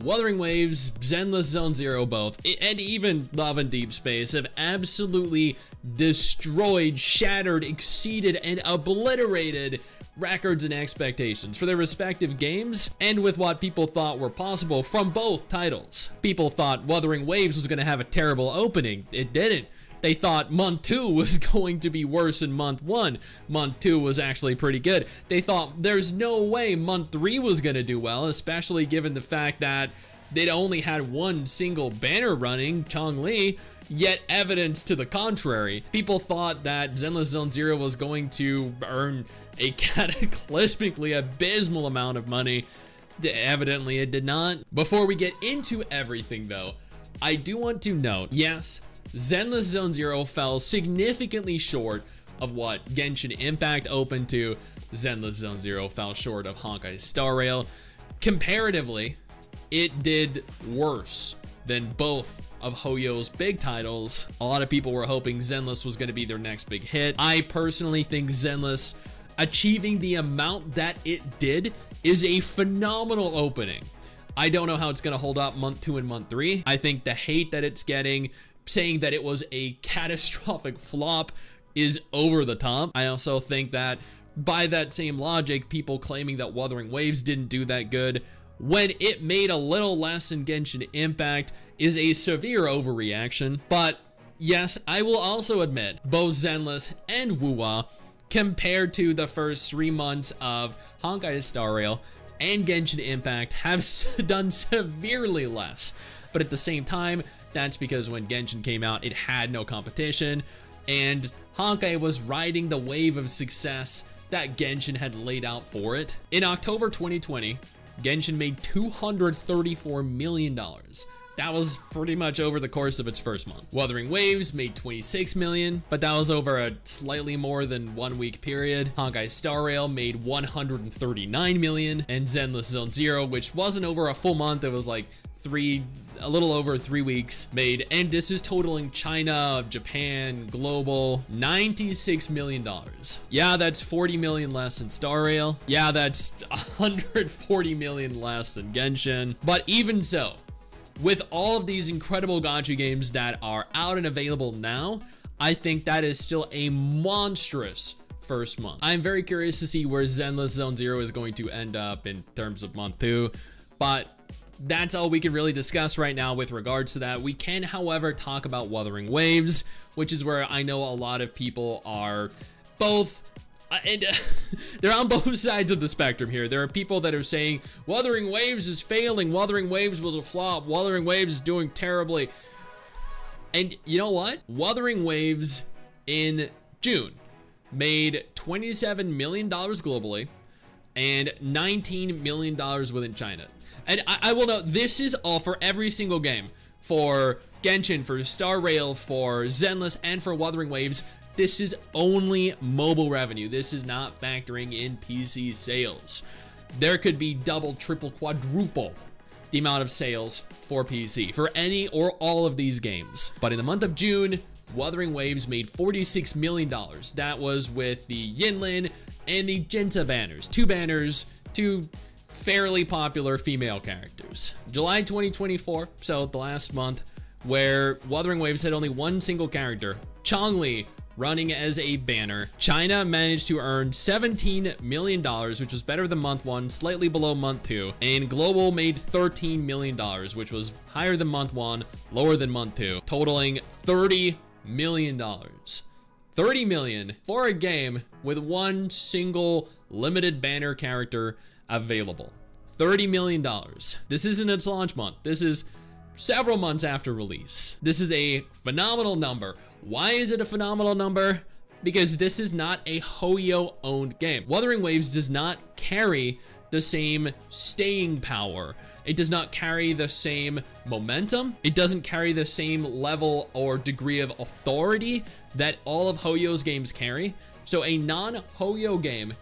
Wuthering Waves, Zenless, Zone Zero both, and even Love and Deep Space have absolutely destroyed, shattered, exceeded, and obliterated records and expectations for their respective games, and with what people thought were possible from both titles. People thought Wuthering Waves was going to have a terrible opening. It didn't. They thought month 2 was going to be worse than month 1. Month 2 was actually pretty good. They thought there's no way month 3 was going to do well, especially given the fact that they'd only had one single banner running, Chongli, yet evidence to the contrary. People thought that Zenless Zone Zero was going to earn a cataclysmically abysmal amount of money. Evidently it did not. Before we get into everything though, I do want to note, yes, Zenless Zone Zero fell significantly short of what Genshin Impact opened to. Zenless Zone Zero fell short of Honkai Star Rail. Comparatively, it did worse than both of Hoyo's big titles. A lot of people were hoping Zenless was going to be their next big hit. I personally think Zenless achieving the amount that it did is a phenomenal opening. I don't know how it's going to hold up month 2 and month 3. I think the hate that it's getting, saying that it was a catastrophic flop, is over the top. I also think that by that same logic, people claiming that Wuthering Waves didn't do that good when it made a little less than Genshin Impact is a severe overreaction. But yes, I will also admit both Zenless and Wuwa, compared to the first 3 months of Honkai Star Rail and Genshin Impact, have done severely less. But at the same time, that's because when Genshin came out, it had no competition, and Honkai was riding the wave of success that Genshin had laid out for it. In October 2020, Genshin made $234 million. That was pretty much over the course of its first month. Wuthering Waves made $26 million, but that was over a slightly more than 1 week period. Honkai Star Rail made $139 million, and Zenless Zone Zero, which wasn't over a full month, it was like a little over 3 weeks, made, and this is totaling China, Japan, global, $96 million. Yeah, that's 40 million less than Star Rail. Yeah, that's 140 million less than Genshin. But even so, with all of these incredible gacha games that are out and available now, I think that is still a monstrous first month. I'm very curious to see where Zenless Zone Zero is going to end up in terms of month 2, but that's all we can really discuss right now with regards to that. We can, however, talk about Wuthering Waves, which is where I know a lot of people are both and they're on both sides of the spectrum here. There are people that are saying Wuthering Waves is failing, Wuthering Waves was a flop, Wuthering Waves is doing terribly. And you know what? Wuthering Waves in June made $27 million globally and $19 million within China. And I will note, this is all for every single game. For Genshin, for Star Rail, for Zenless, and for Wuthering Waves, this is only mobile revenue. This is not factoring in PC sales. There could be double, triple, quadruple the amount of sales for PC for any or all of these games. But in the month of June, Wuthering Waves made $46 million. That was with the Yinlin and the Jinta banners. Two fairly popular female characters. July 2024, so the last month, where Wuthering Waves had only one single character, Chongli, running as a banner. China managed to earn $17 million, which was better than month 1, slightly below month 2, and global made $13 million, which was higher than month 1, lower than month 2, totaling $30 million. 30 million for a game with one single limited banner character available. $30 million. This isn't its launch month. This is several months after release. This is a phenomenal number. Why is it a phenomenal number? Because this is not a Hoyo owned game. Wuthering Waves does not carry the same staying power. It does not carry the same momentum. It doesn't carry the same level or degree of authority that all of Hoyo's games carry. So a non-Hoyo game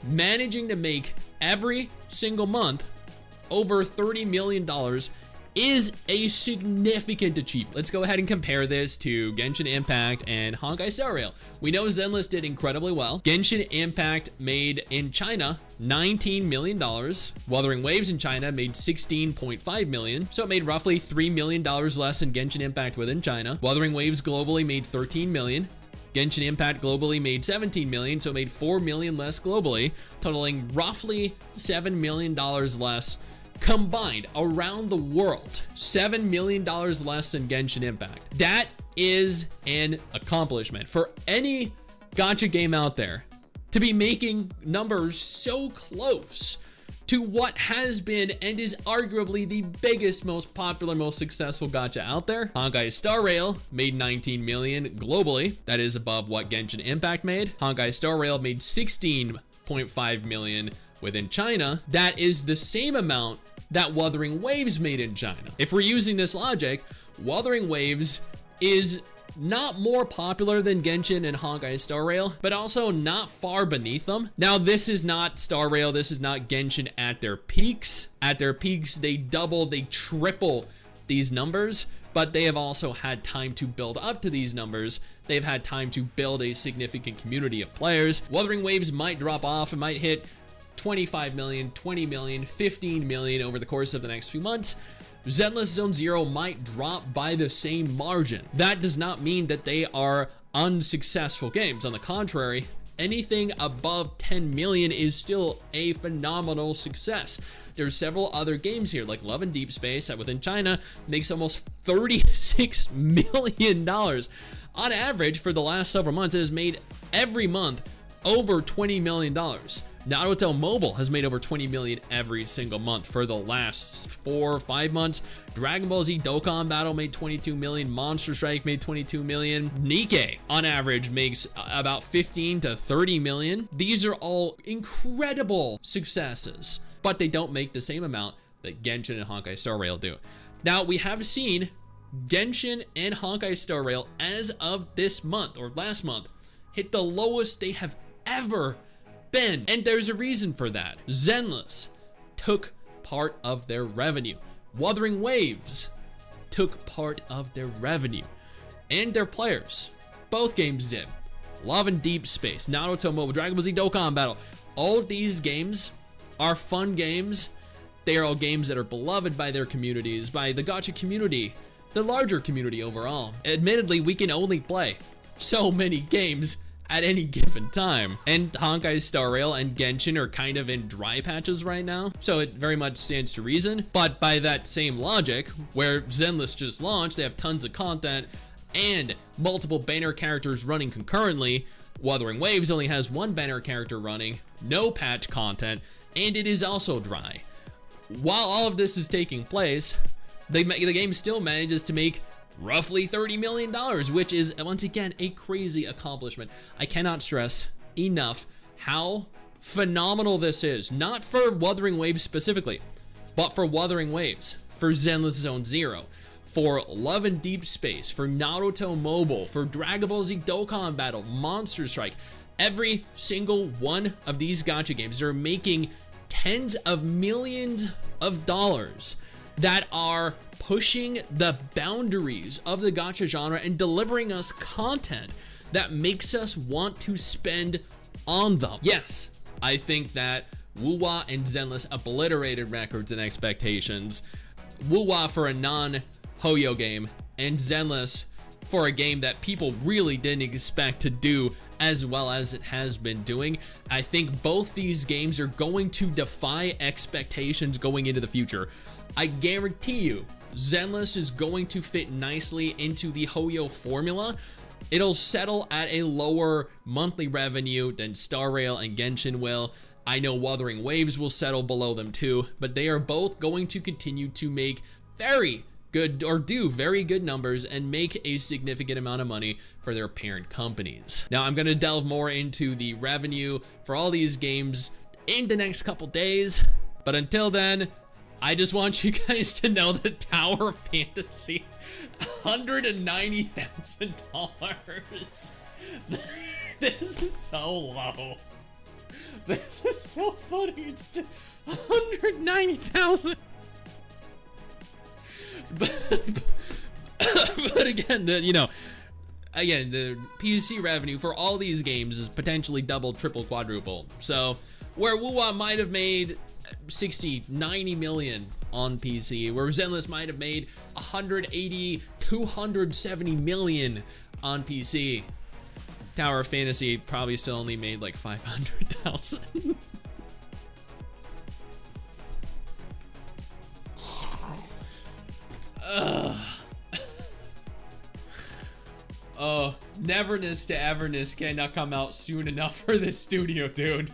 managing to make every single month over $30 million is a significant achievement. Let's go ahead and compare this to Genshin Impact and Honkai Star Rail. We know Zenless did incredibly well. Genshin Impact made in China $19 million. Wuthering Waves in China made $16.5 million. So it made roughly $3 million less than Genshin Impact within China. Wuthering Waves globally made $13 million. Genshin Impact globally made $17 million, so it made $4 million less globally, totaling roughly $7 million less combined around the world. $7 million less than Genshin Impact. That is an accomplishment for any gacha game out there to be making numbers so close to what has been and is arguably the biggest, most popular, most successful gacha out there. Honkai Star Rail made $19 million globally. That is above what Genshin Impact made. Honkai Star Rail made $16.5 million within China. That is the same amount that Wuthering Waves made in China. If we're using this logic, Wuthering Waves is not more popular than Genshin and Honkai Star Rail, but also not far beneath them. Now, this is not Star Rail, this is not Genshin at their peaks. At their peaks, they double, they triple these numbers, but they have also had time to build up to these numbers. They've had time to build a significant community of players. Wuthering Waves might drop off, it might hit 25 million, 20 million, 15 million over the course of the next few months. Zenless Zone Zero might drop by the same margin. That does not mean that they are unsuccessful games. On the contrary, anything above 10 million is still a phenomenal success. There's several other games here, like Love and Deep Space, that within China makes almost $36 million. On average, for the last several months, it has made every month over $20 million. Naruto Mobile has made over 20 million every single month for the last 4 or 5 months. Dragon Ball Z Dokkan Battle made 22 million. Monster Strike made 22 million. Nikkei, on average, makes about 15 to 30 million. These are all incredible successes, but they don't make the same amount that Genshin and Honkai Star Rail do. Now, we have seen Genshin and Honkai Star Rail, as of this month or last month, hit the lowest they have ever been, and there's a reason for that. Zenless took part of their revenue. Wuthering Waves took part of their revenue, and their players. Both games did. Love and Deep Space, Naruto Mobile, Dragon Ball Z Dokkan Battle. All of these games are fun games. They are all games that are beloved by their communities, by the gacha community, the larger community overall. Admittedly, we can only play so many games at any given time, and Honkai Star Rail and Genshin are kind of in dry patches right now, so it very much stands to reason. But by that same logic, where Zenless just launched, they have tons of content and multiple banner characters running concurrently. Wuthering Waves only has one banner character running, no patch content, and it is also dry. While all of this is taking place, the game still manages to make roughly $30 million, which is, once again, a crazy accomplishment. I cannot stress enough how phenomenal this is. Not for Wuthering Waves specifically, but for Wuthering Waves, for Zenless Zone Zero, for Love and Deep Space, for Naruto Mobile, for Dragon Ball Z Dokkan Battle, Monster Strike. Every single one of these gacha games are making tens of millions of dollars that are pushing the boundaries of the gacha genre and delivering us content that makes us want to spend on them. Yes, I think that Wuwa and Zenless obliterated records and expectations. Wuwa for a non-Hoyo game, and Zenless for a game that people really didn't expect to do as well as it has been doing. I think both these games are going to defy expectations going into the future. I guarantee you, Zenless is going to fit nicely into the Hoyo formula. It'll settle at a lower monthly revenue than Star Rail and Genshin will. I know Wuthering Waves will settle below them too, but they are both going to continue to make very good, or do very good numbers, and make a significant amount of money for their parent companies. Now, I'm going to delve more into the revenue for all these games in the next couple days, but until then, I just want you guys to know that Tower of Fantasy, $190,000. This is so low. This is so funny. It's just $190,000. But again, the PC revenue for all these games is potentially double, triple, quadruple. So where Wuwa might have made 60, 90 million on PC, where Zenless might have made 180, 270 million on PC, Tower of Fantasy probably still only made like 500,000. Oh, neverness to everness cannot come out soon enough for this studio, dude.